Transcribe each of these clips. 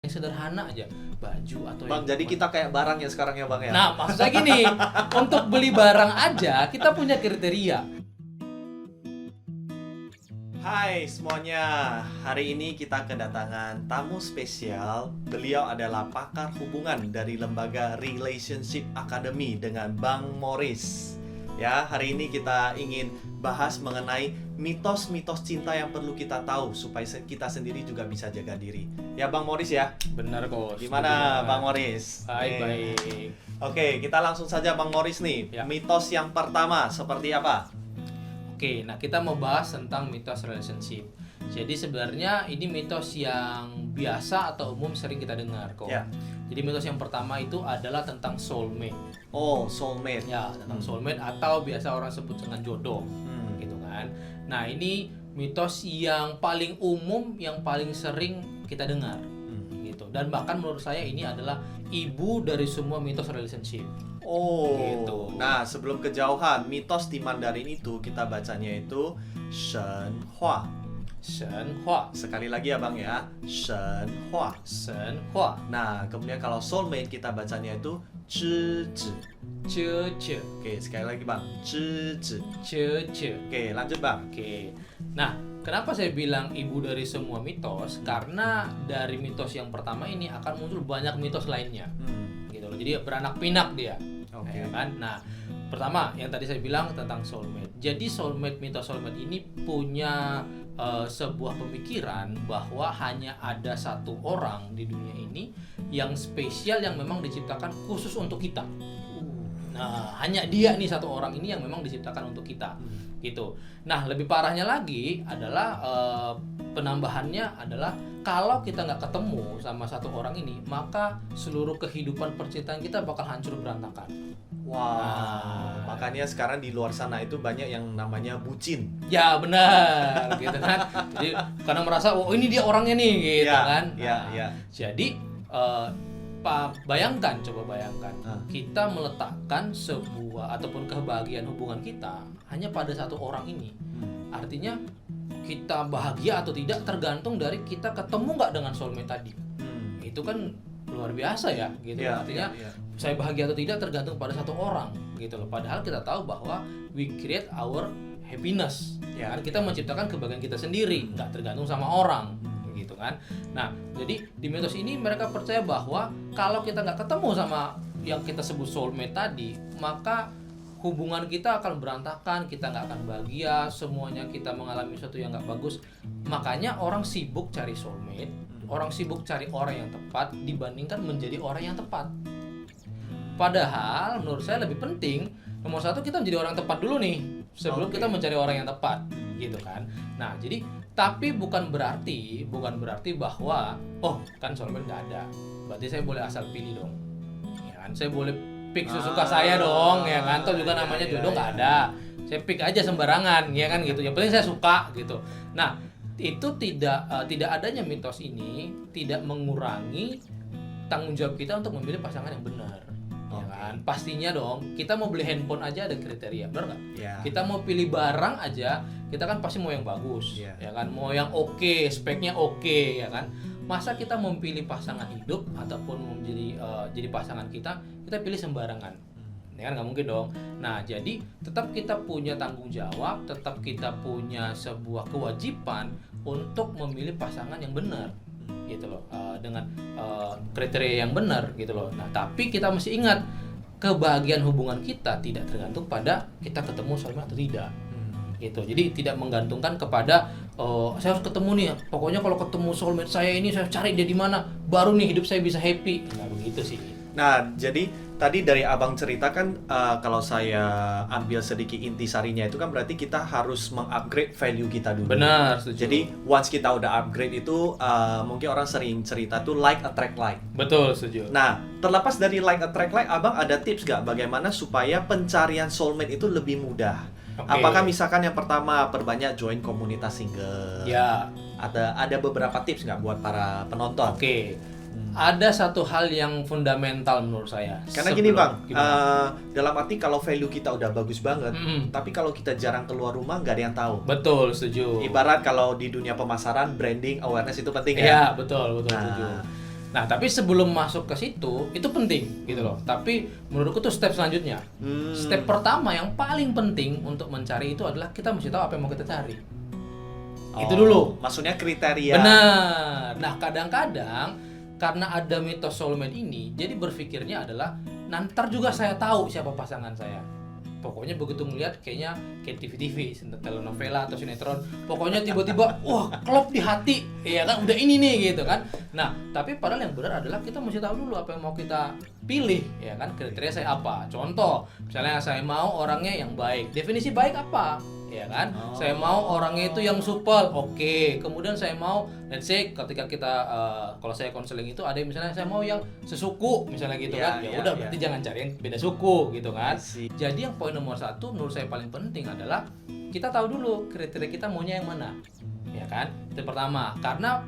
yang sederhana aja, baju atau Bang, yang jadi kita kayak barang ya sekarang ya Bang ya? Nah, maksud saya gini, untuk beli barang aja kita punya kriteria. Hai semuanya, hari ini kita kedatangan tamu spesial. Beliau adalah pakar hubungan dari lembaga Relationship Academy dengan Bang Morris. Ya, hari ini kita ingin bahas mengenai mitos-mitos cinta yang perlu kita tahu supaya kita sendiri juga bisa jaga diri. Ya Bang Morris ya. Benar kok. Gimana Bang Morris? Baik. Oke, kita langsung saja Bang Morris nih. Ya. Mitos yang pertama seperti apa? Oke, nah kita mau bahas tentang mitos relationship. Jadi sebenarnya ini mitos yang biasa atau umum sering kita dengar kok. Ya. Jadi mitos yang pertama itu adalah tentang soulmate. Oh, soulmate. Ya, tentang soulmate atau biasa orang sebut dengan jodoh. Hmm. Gitu kan. Nah, ini mitos yang paling umum, yang paling sering kita dengar. Gitu. Dan bahkan menurut saya ini adalah ibu dari semua mitos relationship. Oh, Gitu. Nah sebelum kejauhan, mitos di Mandarin itu kita bacanya itu Shen Hua. Shen Hua. Sekali lagi ya Bang ya, Shen Hua. Shen Hua. Nah kemudian kalau soulmate kita bacanya itu Zhi Zhi. Ce ce. Oke, sekali lagi Bang, Zhi Zhi. Ce ce. Oke, lanjut Bang. Oke. Nah, kenapa saya bilang ibu dari semua mitos? Karena dari mitos yang pertama ini akan muncul banyak mitos lainnya. Gitu loh. Jadi beranak pinak dia. Oke. Ya kan? Nah, pertama yang tadi saya bilang tentang soulmate. Jadi mitos soulmate ini punya sebuah pemikiran bahwa hanya ada satu orang di dunia ini yang spesial yang memang diciptakan khusus untuk kita. Nah, hanya dia nih satu orang ini yang memang diciptakan untuk kita. Gitu. Nah, lebih parahnya lagi adalah penambahannya adalah kalau kita nggak ketemu sama satu orang ini, maka seluruh kehidupan percintaan kita bakal hancur berantakan. Wah, makanya sekarang di luar sana itu banyak yang namanya bucin. Ya benar, gitu kan. Jadi karena merasa, oh ini dia orangnya nih, gitu Ya, kan. ya. Jadi coba bayangkan, kita meletakkan sebuah ataupun kebahagiaan hubungan kita hanya pada satu orang ini. Artinya kita bahagia atau tidak tergantung dari kita ketemu nggak dengan soulmate tadi. Itu kan luar biasa ya, gitu. Ya, Artinya ya. saya bahagia atau tidak tergantung pada satu orang, gitu loh. Padahal kita tahu bahwa we create our happiness. Ya. Kan kita menciptakan kebahagiaan kita sendiri, nggak tergantung sama orang, gitu kan. Nah, jadi di mitos ini mereka percaya bahwa kalau kita nggak ketemu sama yang kita sebut soulmate tadi, maka hubungan kita akan berantakan, kita nggak akan bahagia, semuanya kita mengalami sesuatu yang nggak bagus. Makanya orang sibuk cari soulmate, orang sibuk cari orang yang tepat dibandingkan menjadi orang yang tepat. Padahal menurut saya lebih penting nomor satu kita menjadi orang tepat dulu nih sebelum kita mencari orang yang tepat, gitu kan. Nah, jadi tapi bukan berarti bahwa oh kan soulmate nggak ada, berarti saya boleh asal pilih dong, ya kan. Saya boleh pick sesuka saya dong, ya kan. Toh juga namanya jodoh nggak ada, saya pick aja sembarangan, ya kan gitu. Yang penting saya suka gitu. Nah, itu tidak adanya mitos ini tidak mengurangi tanggung jawab kita untuk memilih pasangan yang benar. Ya kan? Pastinya dong, kita mau beli handphone aja ada kriteria, benar nggak? Ya. Kita mau pilih barang aja, kita kan pasti mau yang bagus, Ya. ya kan? Mau yang oke, speknya oke, ya kan? Masa kita memilih pasangan hidup ataupun menjadi jadi pasangan kita pilih sembarangan, ya kan? Nggak mungkin dong. Nah, jadi tetap kita punya tanggung jawab, tetap kita punya sebuah kewajiban untuk memilih pasangan yang benar, gitu loh, dengan kriteria yang benar, gitu loh. Nah, tapi kita mesti ingat kebahagiaan hubungan kita tidak tergantung pada kita ketemu soulmate atau tidak, gitu. Jadi tidak menggantungkan kepada saya harus ketemu nih, pokoknya kalau ketemu soulmate saya ini saya cari dia di mana baru nih hidup saya bisa happy. Nggak begitu sih. Nah, jadi tadi dari Abang cerita kan kalau saya ambil sedikit intisarinya itu kan berarti kita harus mengupgrade value kita dulu. Benar, setuju. Jadi once kita udah upgrade itu mungkin orang sering cerita tuh like attract like. Betul, setuju. Nah, terlepas dari like attract like, Abang ada tips gak bagaimana supaya pencarian soulmate itu lebih mudah? Oke. Apakah misalkan yang pertama perbanyak join komunitas single? Ya. Ada beberapa tips nggak buat para penonton? Oke. Ada satu hal yang fundamental menurut saya. Karena gini Bang, Gimana? dalam arti kalau value kita udah bagus banget, Mm-mm. tapi kalau kita jarang keluar rumah nggak ada yang tahu. Betul, setuju. Ibarat kalau di dunia pemasaran, branding, awareness itu penting Ya, ya. betul, setuju. Nah, tapi sebelum masuk ke situ, itu penting gitu loh. Tapi menurutku tuh step selanjutnya. Step pertama yang paling penting untuk mencari itu adalah kita mesti tahu apa yang mau kita cari. Itu dulu. Maksudnya kriteria. Benar. Nah, kadang-kadang karena ada mitos soulmate ini, jadi berpikirnya adalah nanti juga saya tahu siapa pasangan saya. Pokoknya begitu ngeliat kayaknya kayak TV-TV, telenovela atau sinetron, pokoknya tiba-tiba wah klop di hati, ya kan udah ini nih gitu kan. Nah, tapi padahal yang benar adalah kita mesti tahu dulu apa yang mau kita pilih, ya kan, kriteria saya apa. Contoh, misalnya saya mau orangnya yang baik. Definisi baik apa? Ya kan? Saya mau orangnya itu yang supel. Oke. Kemudian saya mau, let's say ketika kita kalau saya konseling itu ada yang misalnya saya mau yang sesuku misalnya gitu kan. Ya udah berarti jangan cari yang beda suku gitu kan. Jadi yang poin nomor 1 menurut saya paling penting adalah kita tahu dulu kriteria kita maunya yang mana. Ya kan? Itu pertama. Karena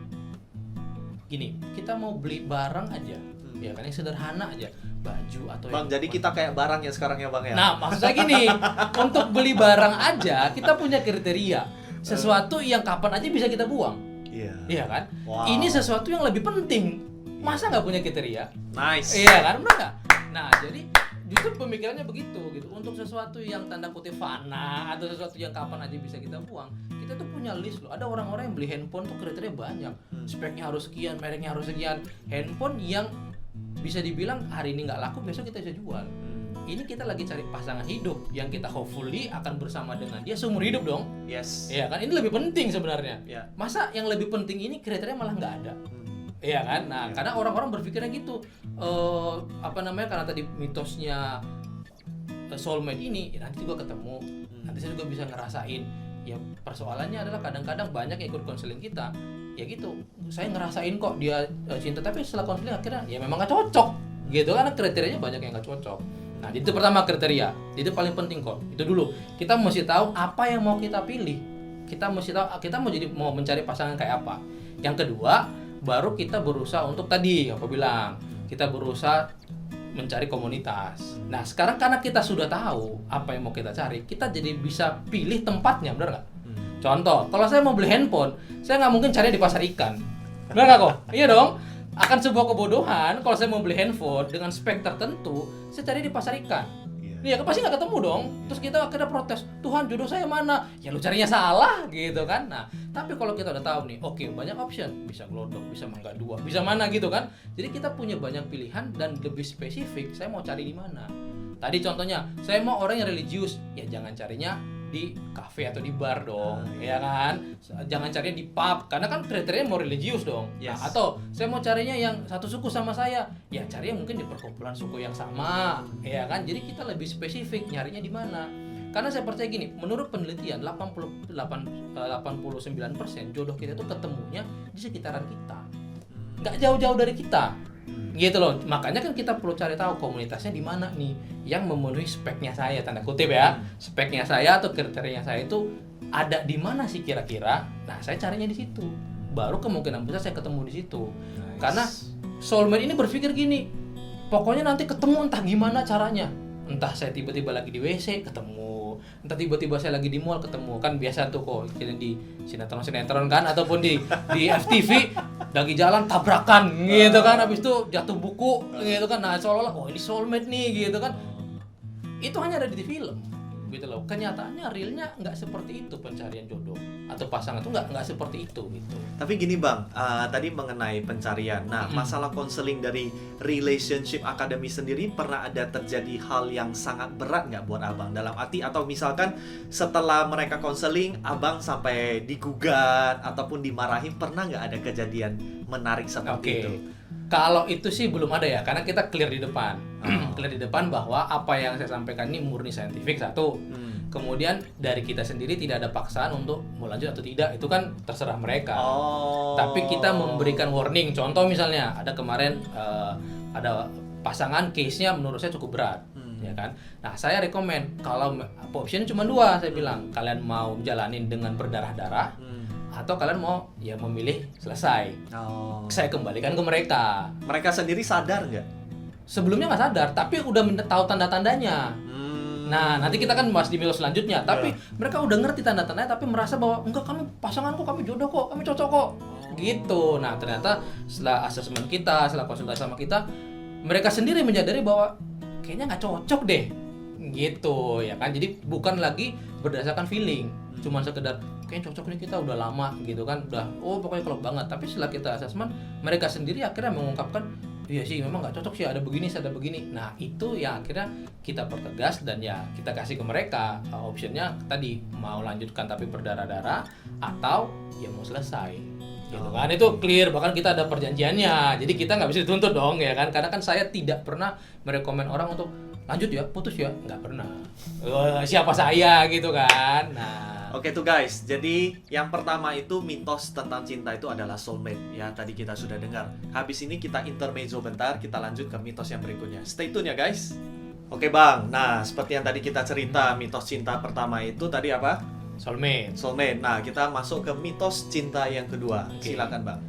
gini, kita mau beli barang aja. Ya kan yang sederhana aja, baju atau Bang, yang jadi kita kayak barang ya sekarang ya Bang ya. Nah, maksud saya gini, untuk beli barang aja kita punya kriteria. Sesuatu yang kapan aja bisa kita buang. Iya. Iya kan? Wow. Ini sesuatu yang lebih penting. Masa nggak punya kriteria? Nice. Iya kan? Benar nggak? Nah, jadi justru pemikirannya begitu gitu. Untuk sesuatu yang tanda kutip fana atau sesuatu yang kapan aja bisa kita buang, kita tuh punya list loh. Ada orang-orang yang beli handphone tuh kriteria banyak. Speknya harus sekian, mereknya harus sekian. Handphone yang bisa dibilang hari ini nggak laku, besok kita bisa jual. Ini kita lagi cari pasangan hidup yang kita hopefully akan bersama dengan dia seumur hidup dong. Yes. Iya kan? Ini lebih penting sebenarnya. Ya. Masa yang lebih penting ini kriteria malah nggak ada? Iya kan? Nah, karena orang-orang berpikirnya gitu. Karena tadi mitosnya soulmate ini ya nanti juga ketemu, nanti saya juga bisa ngerasain. Ya persoalannya adalah kadang-kadang banyak yang ikut konseling kita, ya gitu. Saya ngerasain kok dia cinta, tapi setelah konseling akhirnya ya memang nggak cocok, gitu karena kriterianya banyak yang nggak cocok. Nah, itu pertama kriteria, itu paling penting kok. Itu dulu. Kita mesti tahu apa yang mau kita pilih. Kita mesti tahu kita mau mencari pasangan kayak apa. Yang kedua, baru kita berusaha untuk tadi aku bilang, kita berusaha mencari komunitas. Nah, sekarang karena kita sudah tahu apa yang mau kita cari, kita jadi bisa pilih tempatnya, benar nggak? Contoh, kalau saya mau beli handphone, saya nggak mungkin cari di pasar ikan, benar nggak kok? Iya dong. Akan sebuah kebodohan kalau saya mau beli handphone dengan spek tertentu, saya cari di pasar ikan. Iya, kan pasti nggak ketemu dong. Terus kita akhirnya protes, Tuhan jodoh saya mana? Ya lu carinya salah gitu kan. Nah, tapi kalau kita udah tahu nih, oke, banyak option, bisa Glodok, bisa Mangga 2, bisa mana gitu kan. Jadi kita punya banyak pilihan dan lebih spesifik, saya mau cari di mana. Tadi contohnya, saya mau orang yang religius, ya jangan carinya di kafe atau di bar dong, ya kan? Jangan carinya di pub, karena kan kriterianya mau religius dong. Yes. Nah, atau saya mau carinya yang satu suku sama saya, ya carinya mungkin di perkumpulan suku yang sama, ya kan? Jadi kita lebih spesifik nyarinya di mana. Karena saya percaya gini, menurut penelitian 89% jodoh kita itu ketemunya di sekitaran kita, nggak jauh-jauh dari kita. Gitu loh, makanya kan kita perlu cari tahu komunitasnya di mana nih yang memenuhi speknya saya, tanda kutip ya, speknya saya atau kriterianya saya itu ada di mana sih kira-kira. Nah, saya carinya di situ, baru kemungkinan besar saya ketemu di situ. Karena soulmate ini berpikir gini, pokoknya nanti ketemu entah gimana caranya, entah saya tiba-tiba lagi di WC ketemu, entah tiba-tiba saya lagi di mall ketemu, kan biasa tuh kok di sinetron kan, ataupun di FTV lagi jalan tabrakan gitu kan, habis itu jatuh buku gitu kan. Nah, seolah-olah oh ini soulmate nih gitu kan. Itu hanya ada di film gitu loh. Kenyataannya realnya nggak seperti itu pencarian jodoh atau pasangan itu nggak seperti itu gitu. Tapi gini Bang, tadi mengenai pencarian. Nah, masalah konseling dari Relationship Academy sendiri pernah ada terjadi hal yang sangat berat nggak buat Abang? Dalam arti atau misalkan setelah mereka konseling, Abang sampai digugat ataupun dimarahin, pernah nggak ada kejadian menarik seperti itu? Kalau itu sih belum ada ya, karena kita clear di depan. Clear di depan bahwa apa yang saya sampaikan ini murni saintifik, satu. Kemudian dari kita sendiri tidak ada paksaan untuk mau lanjut atau tidak, itu kan terserah mereka. Tapi kita memberikan warning. Contoh misalnya ada kemarin ada pasangan case-nya menurut saya cukup berat, ya kan. Nah, saya rekomen kalau option cuma 2, saya bilang kalian mau jalanin dengan berdarah-darah atau kalian mau ya memilih selesai. Saya kembalikan ke mereka. Mereka sendiri sadar nggak? Sebelumnya nggak sadar, tapi udah tahu tanda-tandanya. Nah, nanti kita kan bahas di video selanjutnya. Tapi mereka udah ngerti tanda-tandanya, tapi merasa bahwa enggak, kami pasanganku, kami jodoh kok, kami cocok kok. gitu. Nah ternyata setelah asesmen kita, setelah konsultasi sama kita, mereka sendiri menyadari bahwa kayaknya nggak cocok deh gitu ya kan. Jadi bukan lagi berdasarkan feeling, cuman sekedar kayaknya cocok nih, kita udah lama gitu kan, udah pokoknya klop banget. Tapi setelah kita asesmen, mereka sendiri akhirnya mengungkapkan, iya sih memang nggak cocok sih, ada begini ada begini. Nah itu yang akhirnya kita pertegas dan ya kita kasih ke mereka optionnya tadi, mau lanjutkan tapi berdarah-darah atau ya mau selesai gitu kan. Itu clear, bahkan kita ada perjanjiannya, jadi kita nggak bisa dituntut dong ya kan, karena kan saya tidak pernah merekomen orang untuk lanjut ya, putus ya, nggak pernah. Siapa saya gitu kan. Nah Oke tuh guys, jadi yang pertama itu mitos tentang cinta itu adalah soulmate. Ya tadi kita sudah dengar. Habis ini kita intermezzo bentar, kita lanjut ke mitos yang berikutnya. Stay tune ya guys. Oke bang, nah seperti yang tadi kita cerita, mitos cinta pertama itu tadi apa? soulmate. Soulmate. Nah kita masuk ke mitos cinta yang kedua. Oke. Silakan bang.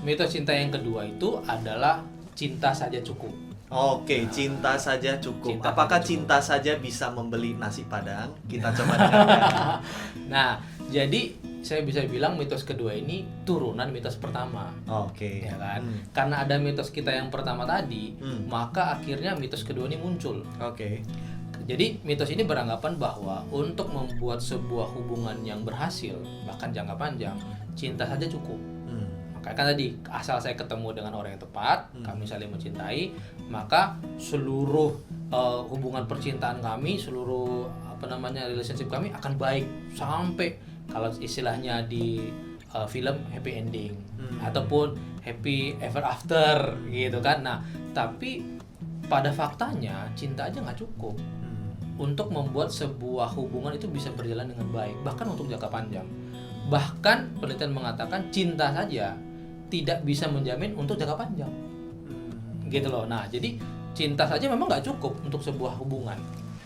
Mitos cinta yang kedua itu adalah cinta saja cukup. Oke, cinta saja cukup. Cinta Apakah saja cukup. cinta saja bisa membeli nasi padang? Kita coba dengarkan. Nah, jadi saya bisa bilang mitos kedua ini turunan mitos pertama. Oke. Ya kan? Karena ada mitos kita yang pertama tadi, Hmm. maka akhirnya mitos kedua ini muncul. Oke. Jadi mitos ini beranggapan bahwa untuk membuat sebuah hubungan yang berhasil, bahkan jangka panjang, cinta saja cukup. Hmm. Makanya kan tadi, asal saya ketemu dengan orang yang tepat, kami saling mencintai, maka seluruh hubungan percintaan kami, seluruh relationship kami akan baik sampai kalau istilahnya di film happy ending ataupun happy ever after gitu kan. Nah, tapi pada faktanya cinta aja nggak cukup untuk membuat sebuah hubungan itu bisa berjalan dengan baik, bahkan untuk jangka panjang. Bahkan penelitian mengatakan cinta saja tidak bisa menjamin untuk jangka panjang. Gitu loh. Nah, jadi cinta saja memang nggak cukup untuk sebuah hubungan.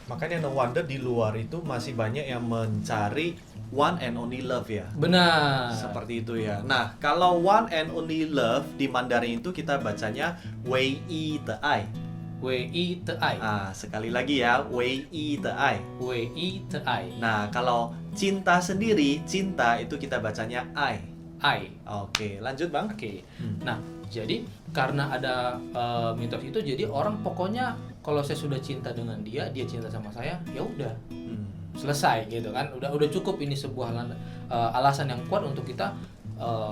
Makanya no wonder di luar itu masih banyak yang mencari one and only love ya. Benar. Seperti itu ya. Nah, kalau one and only love di Mandarin itu kita bacanya Wei Yi Te Ai. Wei Te Ai. Sekali lagi ya, Wei Yi Te Ai. Wei Te Ai. Nah, kalau cinta sendiri, cinta itu kita bacanya Ai. Ai. Oke, lanjut Bang. Oke. Nah, jadi karena ada mitos itu, jadi orang pokoknya kalau saya sudah cinta dengan dia, dia cinta sama saya, ya udah selesai gitu kan. Udah cukup, ini sebuah alasan yang kuat untuk kita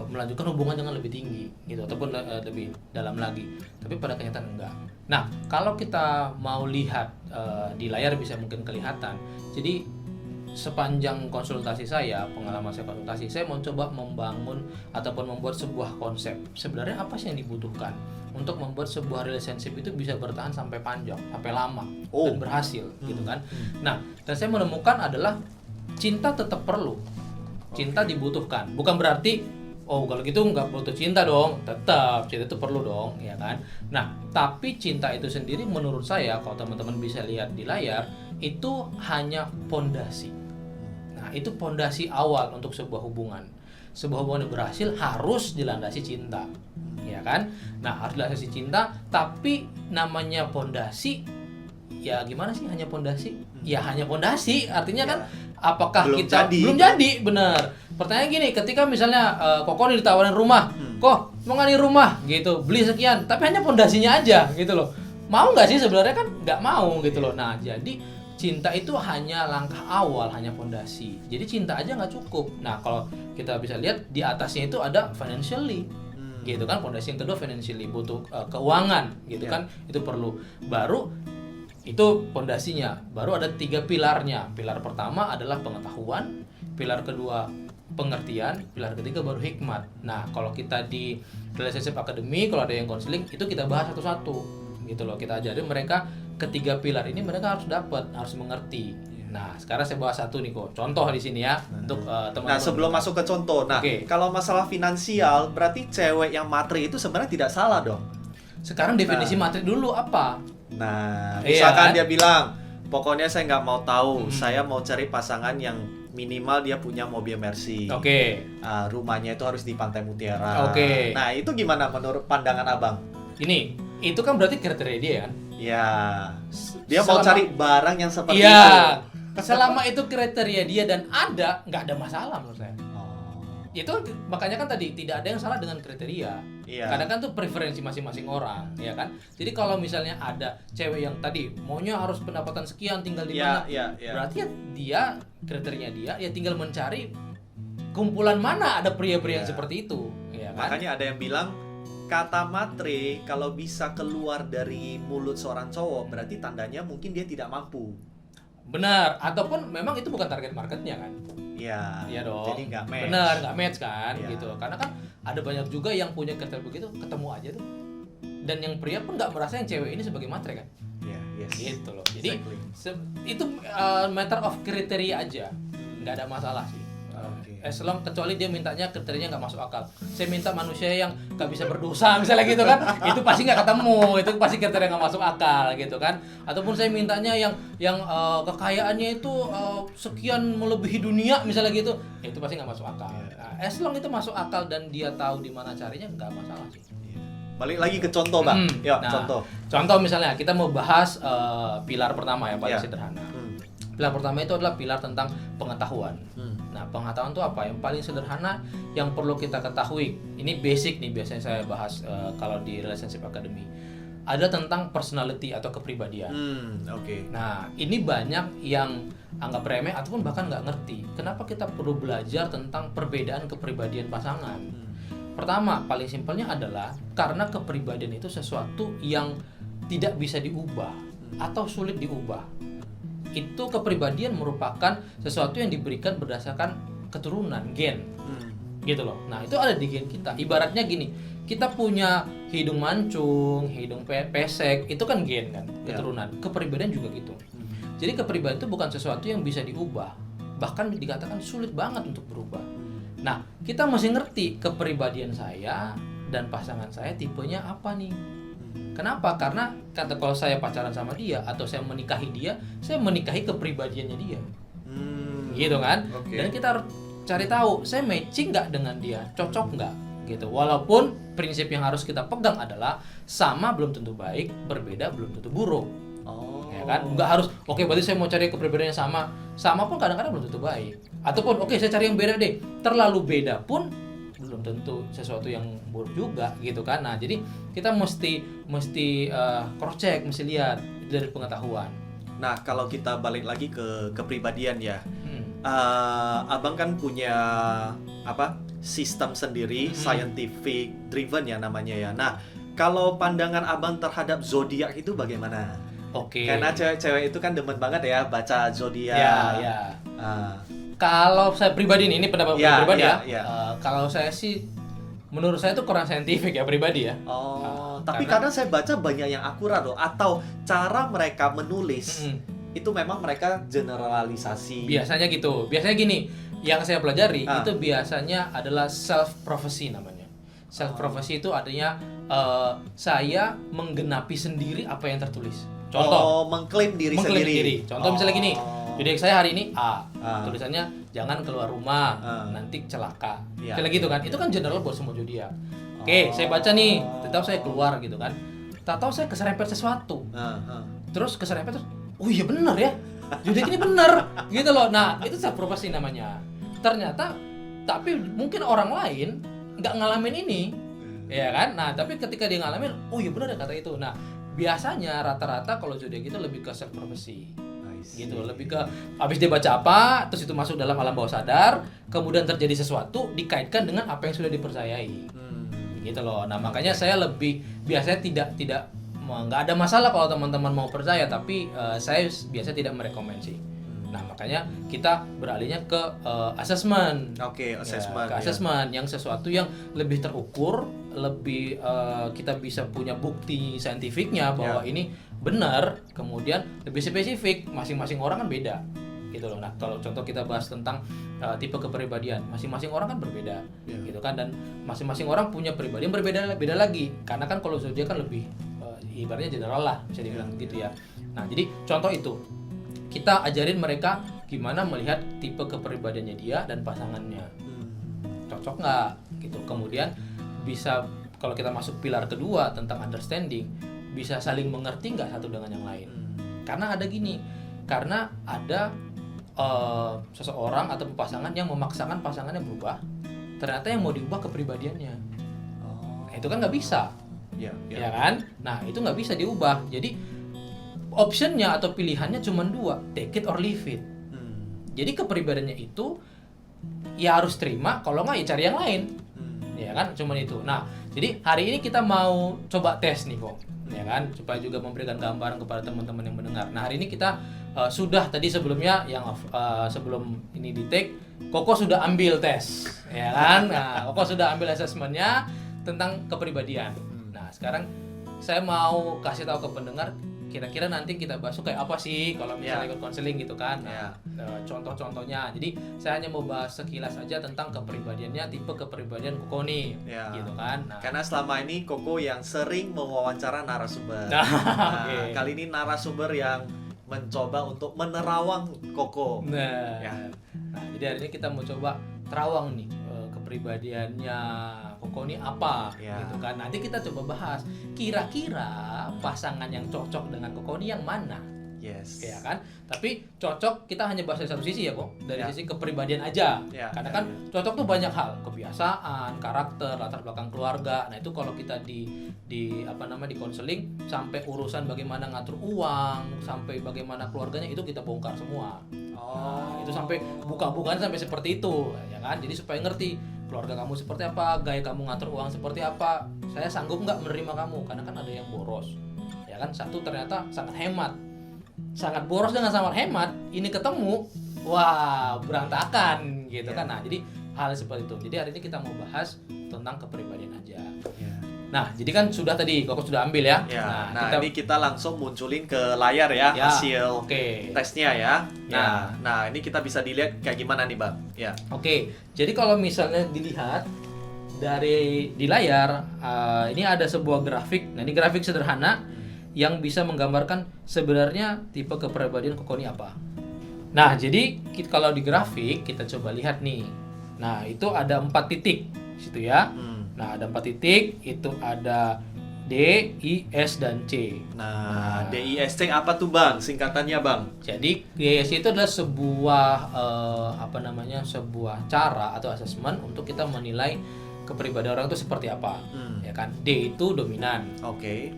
melanjutkan hubungan dengan lebih tinggi gitu, ataupun lebih dalam lagi. Tapi pada kenyataan enggak. Nah, kalau kita mau lihat di layar bisa mungkin kelihatan. Jadi sepanjang konsultasi saya, pengalaman saya konsultasi, saya mau coba membangun ataupun membuat sebuah konsep. Sebenarnya apa sih yang dibutuhkan untuk membuat sebuah relationship itu bisa bertahan sampai panjang, sampai lama dan berhasil gitu kan. Nah, dan saya menemukan adalah cinta tetap perlu. Cinta dibutuhkan. Bukan berarti kalau gitu nggak butuh cinta dong. Tetap cinta itu perlu dong, ya kan. Nah, tapi cinta itu sendiri menurut saya, kalau teman-teman bisa lihat di layar, itu hanya pondasi. Nah, itu pondasi awal untuk sebuah hubungan. Sebuah hubungan yang berhasil harus dilandasi cinta, ya kan? Nah, harus dilandasi cinta, tapi namanya pondasi, ya gimana sih hanya pondasi? Ya hanya pondasi, artinya kan apakah belum jadi, bener. Pertanyaan gini, ketika misalnya Koko nih ditawarin rumah, kok mau nggak nih rumah, gitu, beli sekian, tapi hanya pondasinya aja, gitu loh. Mau nggak sih sebenarnya kan nggak mau, gitu loh. Nah, jadi cinta itu hanya langkah awal, hanya pondasi. Jadi cinta aja nggak cukup. Nah, kalau kita bisa lihat di atasnya itu ada financially, gitu kan. Pondasi yang kedua financially, butuh keuangan, gitu kan. Itu perlu. Baru itu pondasinya. Baru ada 3 pilarnya. Pilar pertama adalah pengetahuan, pilar kedua pengertian, pilar ketiga baru hikmat. Nah, kalau kita di Relationship Academy, kalau ada yang konseling, itu kita bahas satu-satu, gitu loh. Kita ajarin mereka ketiga pilar ini, mereka harus dapat, harus mengerti. Nah, sekarang saya bahas satu nih kok. Contoh di sini ya untuk teman-teman. Nah, sebelum masuk ke contoh, kalau masalah finansial, berarti cewek yang materi itu sebenarnya tidak salah dong. Sekarang definisi materi dulu apa? Nah, misalkan dia bilang, pokoknya saya nggak mau tahu, saya mau cari pasangan yang minimal dia punya mobil Mercy. Rumahnya itu harus di Pantai Mutiara. Nah, itu gimana menurut pandangan abang? Ini, itu kan berarti kriteria dia kan? Ya, dia mau cari barang yang seperti itu. Selama itu kriteria dia dan ada, nggak ada masalah menurut saya. itu makanya kan tadi tidak ada yang salah dengan kriteria. Iya. Kadang kan tuh preferensi masing-masing orang, ya kan. Jadi kalau misalnya ada cewek yang tadi maunya harus pendapatan sekian, tinggal di mana, berarti ya dia kriterianya dia ya tinggal mencari kumpulan mana ada pria-pria yang seperti itu, ya kan. Makanya ada yang bilang kata matre kalau bisa keluar dari mulut seorang cowok berarti tandanya mungkin dia tidak mampu. Benar, ataupun memang itu bukan target marketnya kan. Iya dong. Jadi nggak match. Benar, nggak match kan, Iya. gitu. Karena kan ada banyak juga yang punya kriteria begitu, ketemu aja tuh. Dan yang pria pun nggak merasa yang cewek ini sebagai matre kan. Iya, yes. Gitu loh. Jadi Exactly. itu matter of kriteria aja, nggak ada masalah sih. Oke. As long kecuali dia mintanya kriterianya nggak masuk akal. Saya minta manusia yang nggak bisa berdosa misalnya gitu kan, itu pasti nggak ketemu, itu pasti kriteria nggak masuk akal gitu kan. Ataupun saya mintanya yang kekayaannya itu sekian melebihi dunia misalnya gitu, ya itu pasti nggak masuk akal. Nah, as long itu masuk akal dan dia tahu di mana carinya, nggak masalah sih. Balik lagi ke contoh, Bang. Ya, Nah, contoh. Contoh misalnya kita mau bahas pilar pertama yang paling Ya. sederhana. Pilar pertama itu adalah pilar tentang pengetahuan. Nah, pengetahuan itu apa? Yang paling sederhana yang perlu kita ketahui. Ini basic nih biasanya saya bahas kalau di Relationship Academy. Ada tentang personality atau kepribadian. Oke. Nah, ini banyak yang anggap remeh ataupun bahkan nggak ngerti. Kenapa kita perlu belajar tentang perbedaan kepribadian pasangan? Pertama, paling simpelnya adalah karena kepribadian itu sesuatu yang tidak bisa diubah atau sulit diubah. Itu kepribadian merupakan sesuatu yang diberikan berdasarkan keturunan, gen. Gitu loh. Nah, itu ada di gen kita. Ibaratnya gini, kita punya hidung mancung, hidung pesek, itu kan gen kan, keturunan. Kepribadian juga gitu. Jadi kepribadian itu bukan sesuatu yang bisa diubah. Bahkan dikatakan sulit banget untuk berubah. Nah, kita mesti ngerti kepribadian saya dan pasangan saya tipenya apa nih. Kenapa? Karena kalau saya pacaran sama dia atau saya menikahi dia, saya menikahi kepribadiannya dia. Gitu kan? Oke. Dan kita harus cari tahu, saya matching nggak dengan dia, cocok nggak? Gitu. Walaupun prinsip yang harus kita pegang adalah sama belum tentu baik, berbeda belum tentu buruk. Ya kan? Nggak harus, oke berarti saya mau cari kepribadian yang sama. Sama pun kadang-kadang belum tentu baik. Ataupun oke saya cari yang beda deh. Terlalu beda pun belum tentu sesuatu yang buruk juga gitu kan. Nah, jadi kita mesti cross check, mesti lihat dari pengetahuan. Nah, kalau kita balik lagi ke kepribadian ya. Abang kan punya sistem sendiri, scientific driven ya namanya ya. Nah, kalau pandangan Abang terhadap zodiak itu bagaimana? Oke. Karena cewek-cewek itu kan demen banget ya baca zodiak. Ya. Kalau saya pribadi nih, ini pendapat pribadi ya. Kalau saya sih, menurut saya itu kurang saintifik ya pribadi ya. Tapi kadang saya baca banyak yang akurat loh. Atau cara mereka menulis itu memang mereka generalisasi. Biasanya gitu. Biasanya gini, yang saya pelajari itu biasanya adalah self prophecy namanya. Self prophecy itu artinya saya menggenapi sendiri apa yang tertulis. Contoh, mengklaim diri sendiri. Contoh misalnya gini, zodiak saya hari ini A. Tulisannya jangan keluar rumah, nanti celaka. Kayak gitu kan. Itu kan general buat semua zodiak. Oke, saya baca nih, tahu saya keluar gitu kan. Tak tahu saya keserempet sesuatu. Terus keserempet terus, oh iya benar ya. Zodiak ini benar gitu loh. Nah, itu self prophecy namanya. Ternyata tapi mungkin orang lain nggak ngalamin ini. Ya kan? Nah, tapi ketika dia ngalamin, oh iya benar ya kata itu. Nah, biasanya rata-rata kalau zodiak itu lebih ke self prophecy. Gitu, lebih ke habis dia baca apa, terus itu masuk dalam alam bawah sadar, kemudian terjadi sesuatu dikaitkan dengan apa yang sudah dipercayai. Gitu loh. Nah, makanya saya lebih biasanya tidak nggak ada masalah kalau teman-teman mau percaya, tapi saya biasa tidak merekomend sih. Nah, makanya kita beralihnya ke assessment. Oke, assessment. Ke assessment yang sesuatu yang lebih terukur, lebih kita bisa punya bukti saintifiknya bahwa ini benar, kemudian lebih spesifik. Masing-masing orang kan beda. Gitu loh. Nah, kalau contoh kita bahas tentang tipe kepribadian, masing-masing orang kan berbeda. Gitu kan, dan masing-masing orang punya pribadi yang berbeda lagi. Karena kan kalau zodiak kan lebih ibaratnya general lah, bisa dibilang gitu ya. Nah, jadi contoh itu kita ajarin mereka gimana melihat tipe kepribadiannya dia dan pasangannya, cocok nggak gitu. Kemudian bisa kalau kita masuk pilar kedua tentang understanding, bisa saling mengerti nggak satu dengan yang lain. Karena ada gini, karena ada seseorang atau pasangan yang memaksakan pasangannya berubah, ternyata yang mau diubah kepribadiannya. Oh. Nah, itu kan nggak bisa, Ya, ya kan? Nah itu nggak bisa diubah. Jadi optionnya atau pilihannya cuma dua, take it or leave it. Jadi kepribadiannya itu ya harus terima, kalau nggak ya cari yang lain. Ya kan, cuman itu. Nah, jadi hari ini kita mau coba tes nih kok, ya kan, supaya juga memberikan gambaran kepada teman-teman yang mendengar. Nah, hari ini kita sudah tadi sebelumnya yang sebelum ini di take, Koko sudah ambil tes, ya kan? Nah, Koko sudah ambil asesmennya tentang kepribadian. Nah, sekarang saya mau kasih tahu ke pendengar, kira-kira nanti kita bahas kayak apa sih kalau misalnya ikut konseling gitu kan. Nah, contoh-contohnya. Jadi saya hanya mau bahas sekilas aja tentang kepribadiannya, tipe kepribadian Koko nih, gitu kan. Nah, karena selama ini Koko yang sering mewawancara narasumber. Okay. Kali ini narasumber yang mencoba untuk menerawang Koko. Nah, jadi hari ini kita mau coba terawang nih kepribadiannya Koko ini apa, gitu kan. Nanti kita coba bahas kira-kira pasangan yang cocok dengan Koko ini yang mana. Yes. Ya kan? Tapi cocok kita hanya bahas dari satu sisi ya kok, dari sisi kepribadian aja. Karena kan cocok tuh banyak hal, kebiasaan, karakter, latar belakang keluarga. Nah, itu kalau kita di di konseling sampai urusan bagaimana ngatur uang, sampai bagaimana keluarganya itu kita bongkar semua. Nah, itu sampai buka-bukaan sampai seperti itu, ya kan? Jadi supaya ngerti keluarga kamu seperti apa, gaya kamu ngatur uang seperti apa. Saya sanggup nggak menerima kamu, karena kan ada yang boros. Ya kan? Satu ternyata sangat hemat. Sangat boros dengan sangat hemat, ini ketemu, wah berantakan gitu kan. Nah, jadi hal seperti itu. Jadi hari ini kita mau bahas tentang kepribadian aja. Nah, jadi kan sudah tadi Koko sudah ambil ya. Nah, ini kita langsung munculin ke layar ya, hasil tesnya ya. Nah, ini kita bisa dilihat kayak gimana nih, Bang? Ya. Oke. Jadi kalau misalnya dilihat dari di layar, ini ada sebuah grafik. Nah, ini grafik sederhana yang bisa menggambarkan sebenarnya tipe kepribadian Koko ini apa. Nah, jadi kalau di grafik kita coba lihat nih. Nah, itu ada 4 titik situ ya. Nah, ada 4 titik, itu ada D, I, S, dan C. Nah, D, I, S, C apa tuh, Bang? Singkatannya, Bang. Jadi D, I, S itu adalah sebuah sebuah cara atau asesmen untuk kita menilai kepribadian orang itu seperti apa. Ya kan? D itu dominan. Oke.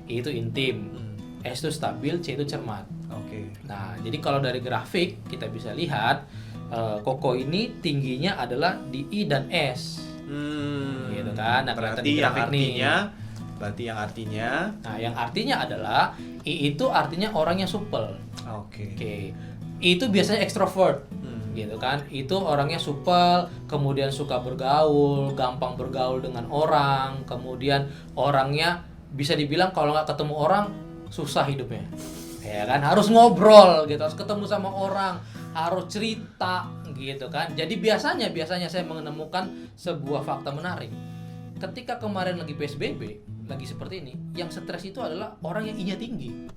I itu intim. S itu stabil, C itu cermat. Nah, jadi kalau dari grafik kita bisa lihat Koko ini tingginya adalah di I dan S. Gitu kan. Nah, berarti yang artinya yang artinya adalah I itu artinya orang yang supel. I itu biasanya ekstrovert. Gitu kan. Itu orangnya supel, kemudian suka bergaul, gampang bergaul dengan orang, kemudian orangnya bisa dibilang kalau nggak ketemu orang susah hidupnya. Ya kan, harus ngobrol gitu, harus ketemu sama orang, harus cerita gitu kan. Jadi biasanya saya menemukan sebuah fakta menarik. Ketika kemarin lagi PSBB, lagi seperti ini, yang stres itu adalah orang yang I-nya tinggi.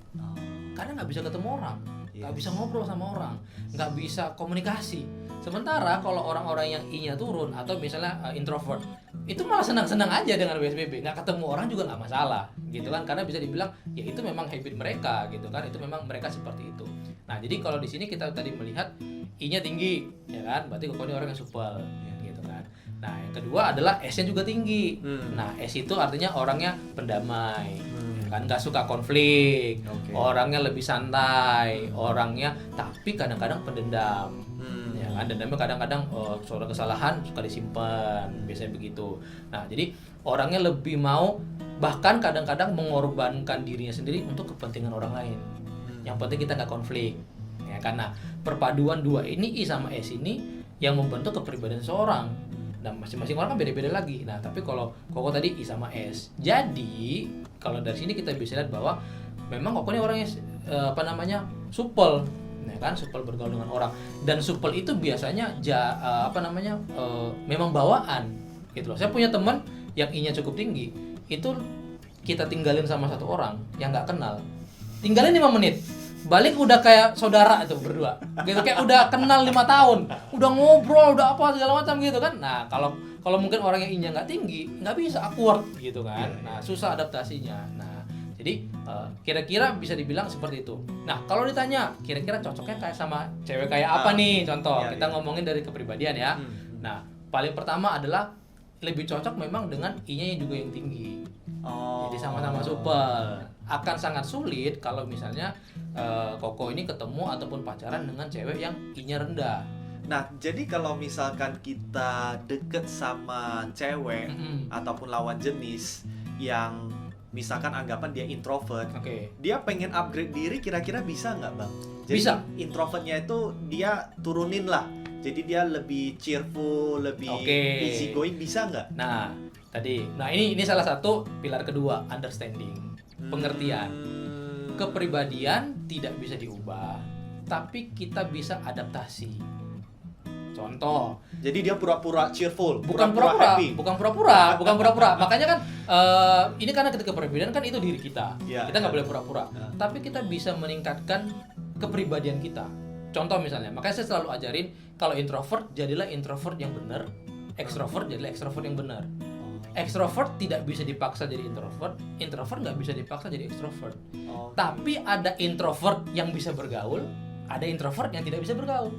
Karena nggak bisa ketemu orang, nggak bisa ngobrol sama orang, nggak bisa komunikasi. Sementara kalau orang-orang yang I-nya turun atau misalnya introvert, itu malah senang-senang aja dengan PSBB, nggak ketemu orang juga nggak masalah, gitu kan? Karena bisa dibilang ya itu memang habit mereka, gitu kan? Itu memang mereka seperti itu. Nah, jadi kalau di sini kita tadi melihat I-nya tinggi, ya kan? Berarti Koko ini orang yang supel, gitu kan? Nah, yang kedua adalah S-nya juga tinggi. Nah, S itu artinya orangnya pendamai. Kan nggak suka konflik, orangnya lebih santai, orangnya tapi kadang-kadang pendendam, ya kan, dendamnya kadang-kadang soal kesalahan suka disimpan, biasanya begitu. Nah, jadi orangnya lebih mau bahkan kadang-kadang mengorbankan dirinya sendiri untuk kepentingan orang lain. Yang penting kita nggak konflik, ya kan. Nah, perpaduan dua ini I sama S ini yang membentuk kepribadian seorang. Dan masing-masing orang kan beda-beda lagi. Nah, tapi kalau Koko tadi I sama S. Jadi, kalau dari sini kita bisa lihat bahwa memang Koko ini orangnya supel. Ya kan, supel bergaul dengan orang. Dan supel itu biasanya memang bawaan gitu loh. Saya punya teman yang I-nya cukup tinggi. Itu kita tinggalin sama satu orang yang nggak kenal. Tinggalin 5 menit. Balik udah kayak saudara itu berdua gitu, kayak udah kenal 5 tahun, udah ngobrol, udah apa segala macam gitu kan. Nah, kalau mungkin orang yang I-nya nggak tinggi, nggak bisa, awkward gitu kan. Nah, susah adaptasinya. Nah, jadi kira-kira bisa dibilang seperti itu. Nah, kalau ditanya kira-kira cocoknya kayak sama cewek kayak apa nih, contoh kita ngomongin dari kepribadian ya. Nah, paling pertama adalah lebih cocok memang dengan I-nya juga yang tinggi. Jadi sama-sama supel. Akan sangat sulit kalau misalnya Koko ini ketemu ataupun pacaran dengan cewek yang I-nya rendah. Nah, jadi kalau misalkan kita deket sama cewek ataupun lawan jenis yang misalkan anggapan dia introvert, dia pengen upgrade diri, kira-kira bisa nggak Bang? Jadi bisa. Introvertnya itu dia turunin lah, jadi dia lebih cheerful, lebih easy going, bisa nggak? Nah ini salah satu pilar kedua, understanding, pengertian. Kepribadian tidak bisa diubah, tapi kita bisa adaptasi. Contoh, jadi dia pura-pura cheerful, bukan pura-pura. Makanya kan ini karena ketika kepribadian kan itu diri kita. Kita nggak boleh pura-pura. Tapi kita bisa meningkatkan kepribadian kita. Contoh misalnya, makanya saya selalu ajarin kalau introvert jadilah introvert yang benar, ekstrovert jadilah ekstrovert yang benar. Ekstrovert tidak bisa dipaksa jadi introvert nggak bisa dipaksa jadi ekstrovert. Tapi ada introvert yang bisa bergaul, ada introvert yang tidak bisa bergaul.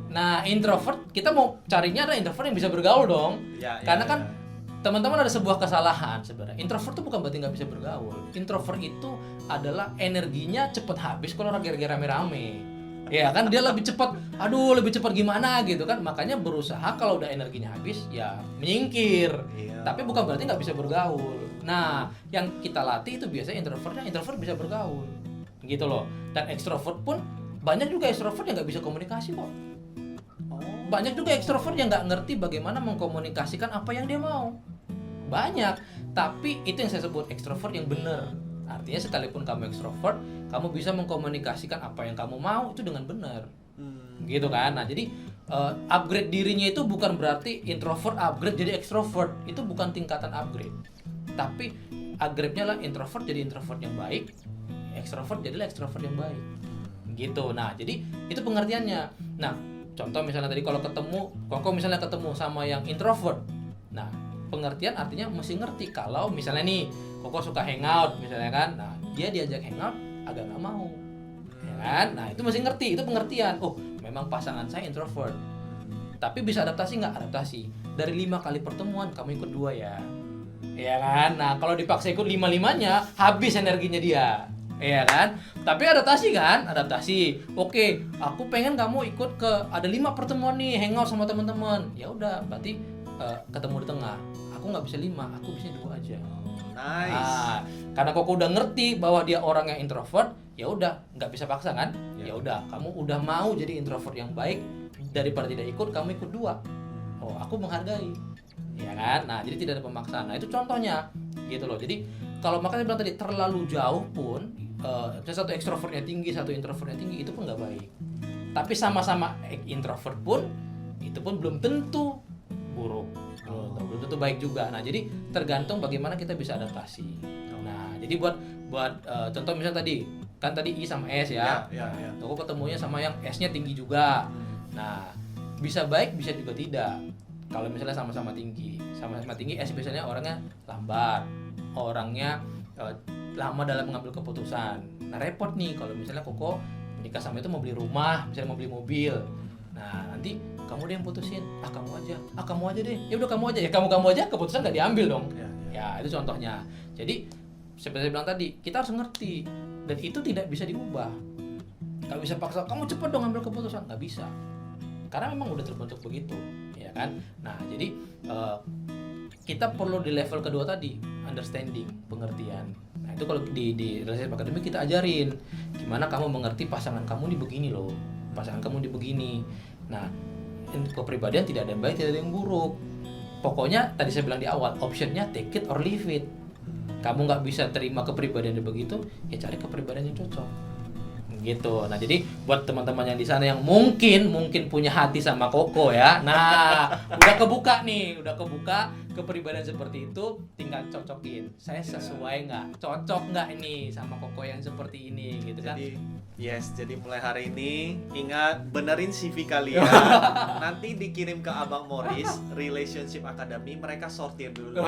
Nah, introvert kita mau carinya adalah introvert yang bisa bergaul dong. Karena kan teman-teman ada sebuah kesalahan sebenarnya. Introvert itu bukan berarti nggak bisa bergaul. Introvert itu adalah energinya cepat habis kalau lagi rame-rame. Ya kan dia lebih cepat, lebih cepat gimana gitu kan. Makanya berusaha kalau udah energinya habis ya menyingkir. Tapi bukan berarti nggak bisa bergaul. Nah, yang kita latih itu biasanya introvert bisa bergaul. Gitu loh. Dan ekstrovert pun banyak juga ekstrovert yang nggak bisa komunikasi kok. Banyak juga ekstrovert yang nggak ngerti bagaimana mengkomunikasikan apa yang dia mau. Banyak, tapi itu yang saya sebut ekstrovert yang benar. Artinya sekalipun kamu ekstrovert, kamu bisa mengkomunikasikan apa yang kamu mau itu dengan benar. Gitu kan. Nah, jadi upgrade dirinya itu bukan berarti introvert upgrade jadi ekstrovert. Itu bukan tingkatan upgrade. Tapi upgrade-nya lah introvert jadi introvert yang baik, ekstrovert jadilah ekstrovert yang baik. Gitu. Nah, jadi itu pengertiannya. Nah, contoh misalnya tadi kalau Koko misalnya ketemu sama yang introvert. Nah, pengertian artinya mesti ngerti kalau misalnya nih Koko suka hangout misalnya kan. Nah, dia diajak hangout agak nggak mau. Ya kan? Nah, itu mesti ngerti, itu pengertian. Oh, memang pasangan saya introvert. Tapi bisa adaptasi nggak? Adaptasi. Dari 5 kali pertemuan kamu ikut 2 ya. Ya kan? Nah, kalau dipaksa ikut 5-5-nya habis energinya dia. Iya kan? Tapi adaptasi. Oke, aku pengen kamu ikut ke ada 5 pertemuan nih, hangout sama teman-teman. Ya udah, berarti ketemu di tengah. Aku nggak bisa 5, aku bisa 2 aja. Nice. Nah, karena Koko udah ngerti bahwa dia orang yang introvert, ya udah, nggak bisa paksa kan? Ya udah, kamu udah mau jadi introvert yang baik, daripada tidak ikut, kamu ikut 2. Oh, aku menghargai. Ya kan? Nah, jadi tidak ada pemaksaan. Nah, itu contohnya. Gitu loh. Jadi, kalau makanya bilang tadi terlalu jauh pun satu ekstrovertnya tinggi, satu introvertnya tinggi, itu pun nggak baik. Tapi sama-sama introvert pun itu pun belum tentu buruk, belum tentu baik juga. Nah, jadi tergantung bagaimana kita bisa adaptasi. Nah, jadi buat contoh misalnya tadi I sama S ya. Aku ketemunya sama yang S-nya tinggi juga. Nah, bisa baik, bisa juga tidak. Kalau misalnya sama-sama tinggi, S biasanya orangnya lambat, orangnya lama dalam mengambil keputusan. Nah, repot nih kalau misalnya Koko menikah sama itu mau beli rumah, misalnya mau beli mobil. Nah, nanti kamu deh yang putusin. Kamu aja deh. Ya udah kamu aja. Ya kamu aja, keputusan nggak diambil dong. Ya, itu contohnya. Jadi seperti saya bilang tadi, kita harus ngerti dan itu tidak bisa diubah. Nggak bisa paksa kamu cepet dong ambil keputusan, nggak bisa. Karena memang udah terbentuk begitu, ya kan? Nah, jadi kita perlu di level kedua tadi, understanding, pengertian. Nah, itu kalau di relationship akademik kita ajarin gimana kamu mengerti pasangan kamu di begini loh, pasangan kamu di begini. Nah, kepribadian tidak ada yang baik, tidak ada yang buruk. Pokoknya tadi saya bilang di awal, optionnya take it or leave it. Kamu nggak bisa terima kepribadian begitu, ya cari kepribadian yang cocok. Gitu. Nah, jadi buat teman-teman yang di sana yang mungkin punya hati sama Koko ya. Nah, udah kebuka kepribadian seperti itu tinggal cocokin. Saya sesuai nggak? Cocok nggak ini sama Koko yang seperti ini gitu kan? Jadi mulai hari ini ingat benerin CV kalian. Nanti dikirim ke Abang Morris Relationship Academy, mereka sortir dulu.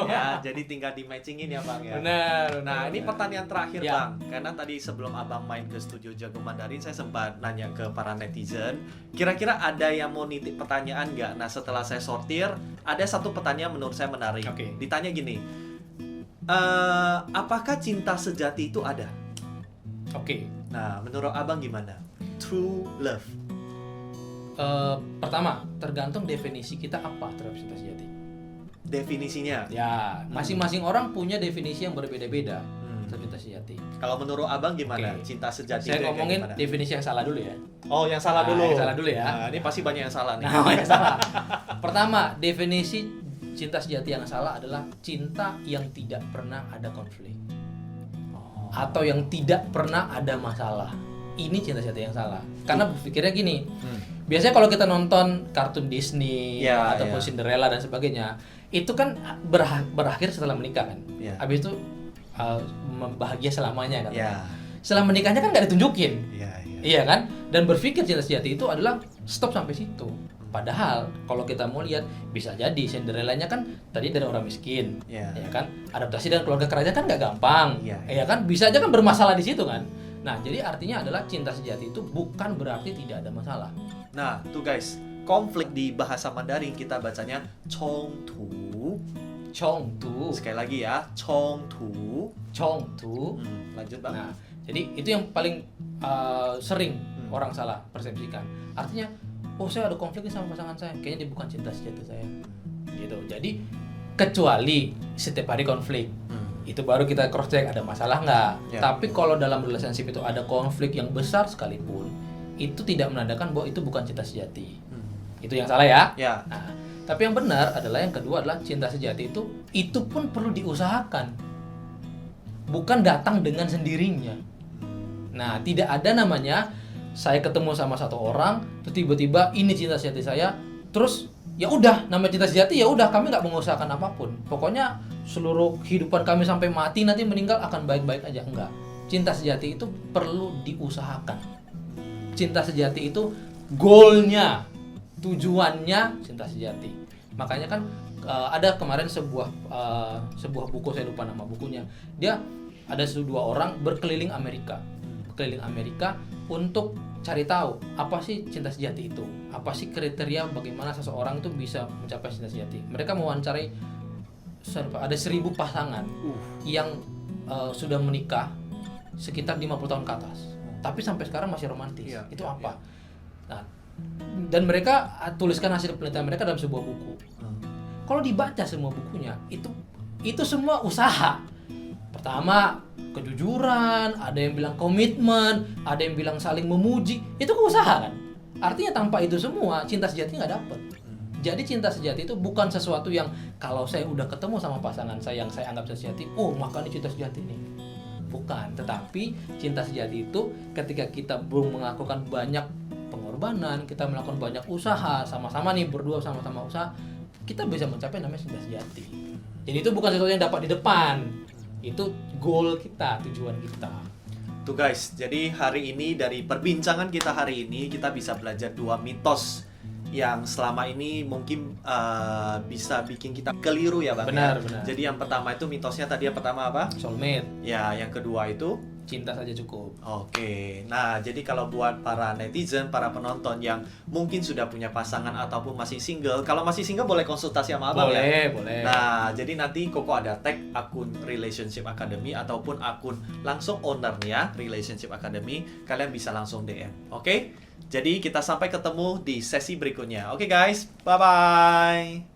Ya, jadi tinggal di matchingin ya Bang ya. Benar. Nah, ini pertanyaan terakhir Ya. Bang. Karena tadi sebelum Abang main ke studio Jago Mandarin, saya sempat nanya ke para netizen, kira-kira ada yang mau nitip pertanyaan nggak? Nah, setelah saya sortir, ada satu pertanyaan menurut saya menarik. Oke. Ditanya gini, apakah cinta sejati itu ada? Oke. Nah, menurut Abang gimana? True love. Pertama, tergantung definisi kita apa terhadap cinta sejati. Definisinya. Ya, masing-masing orang punya definisi yang berbeda-beda terhadap cinta sejati. Kalau menurut Abang gimana? Oke. Cinta sejati Saya itu ngomongin kayak gimana? definisi yang salah dulu ya. Oh, yang salah Nah, dulu. yang salah dulu ya. Nah, ini pasti banyak yang salah nih. Nah, yang salah. Pertama, definisi cinta sejati yang salah adalah cinta yang tidak pernah ada konflik atau yang tidak pernah ada masalah. Ini cinta sejati yang salah. Karena berpikirnya gini, biasanya kalau kita nonton kartun Disney Ya, ataupun ya. Cinderella dan sebagainya, itu kan berakhir setelah menikah kan. Ya. Habis itu bahagia selamanya kan. Ya. Setelah menikahnya kan nggak ditunjukin. Iya, iya. Iya kan? Dan berpikir cinta sejati itu adalah stop sampai situ. Padahal kalau kita mau lihat bisa jadi Cinderella-nya kan tadi dari orang miskin, Iya. ya kan? Adaptasi dan keluarga kerajaan kan nggak gampang, Iya. ya kan? Bisa aja kan bermasalah di situ kan? Nah, jadi artinya adalah cinta sejati itu bukan berarti tidak ada masalah. Nah, tuh guys, konflik di bahasa Mandarin kita bacanya chongtu. Chongtu, Sekali lagi ya, chongtu. chongtu. Lanjut Bang. Nah, jadi itu yang paling sering orang salah persepsikan. Artinya, oh saya ada konflik nih sama pasangan saya, kayaknya dia bukan cinta sejati saya. Gitu. Jadi kecuali setiap hari konflik, itu baru kita cross check ada masalah nggak. Ya. Tapi kalau dalam relationship itu ada konflik yang besar sekalipun, itu tidak menandakan bahwa itu bukan cinta sejati. Itu yang salah ya. Ya. Nah, tapi yang benar adalah yang kedua adalah cinta sejati itu pun perlu diusahakan. Bukan datang dengan sendirinya. Nah, tidak ada namanya saya ketemu sama satu orang, terus tiba-tiba ini cinta sejati saya, terus ya udah namanya cinta sejati ya udah kami nggak mengusahakan apapun. Pokoknya seluruh kehidupan kami sampai mati nanti meninggal akan baik-baik aja, enggak. Cinta sejati itu perlu diusahakan. Cinta sejati itu goalnya, tujuannya cinta sejati. Makanya kan ada kemarin sebuah buku, saya lupa nama bukunya. Dia ada dua orang berkeliling Amerika untuk cari tahu apa sih cinta sejati itu, apa sih kriteria bagaimana seseorang itu bisa mencapai cinta sejati. Mereka mewawancarai ada 1.000 pasangan yang sudah menikah sekitar 50 tahun ke atas, tapi sampai sekarang masih romantis. Iya, Itu iya, apa? Nah, dan mereka tuliskan hasil penelitian mereka dalam sebuah buku. Kalau dibaca semua bukunya, itu semua usaha. Pertama, kejujuran, ada yang bilang komitmen, ada yang bilang saling memuji, itu usaha kan? Artinya tanpa itu semua, cinta sejati nggak dapet. Jadi cinta sejati itu bukan sesuatu yang kalau saya udah ketemu sama pasangan saya yang saya anggap sejati, oh maka ini cinta sejati nih. Bukan, tetapi cinta sejati itu ketika kita belum melakukan banyak pengorbanan, kita melakukan banyak usaha, sama-sama nih berdua sama-sama usaha, kita bisa mencapai namanya cinta sejati. Jadi itu bukan sesuatu yang dapat di depan. Itu goal kita, tujuan kita. Tuh guys, jadi hari ini dari perbincangan kita hari ini kita bisa belajar 2 mitos yang selama ini mungkin bisa bikin kita keliru ya Bang. Benar, ya? benar. Jadi yang pertama itu mitosnya tadi yang pertama apa? Soulmate, Ya, yang kedua itu cinta saja cukup. Oke, nah jadi kalau buat para netizen, para penonton yang mungkin sudah punya pasangan ataupun masih single, kalau masih single boleh konsultasi sama Abang ya? Boleh. Nah, jadi nanti Koko ada tag akun Relationship Academy ataupun akun langsung ownernya Relationship Academy, kalian bisa langsung DM, oke? Jadi kita sampai ketemu di sesi berikutnya, oke guys, bye-bye!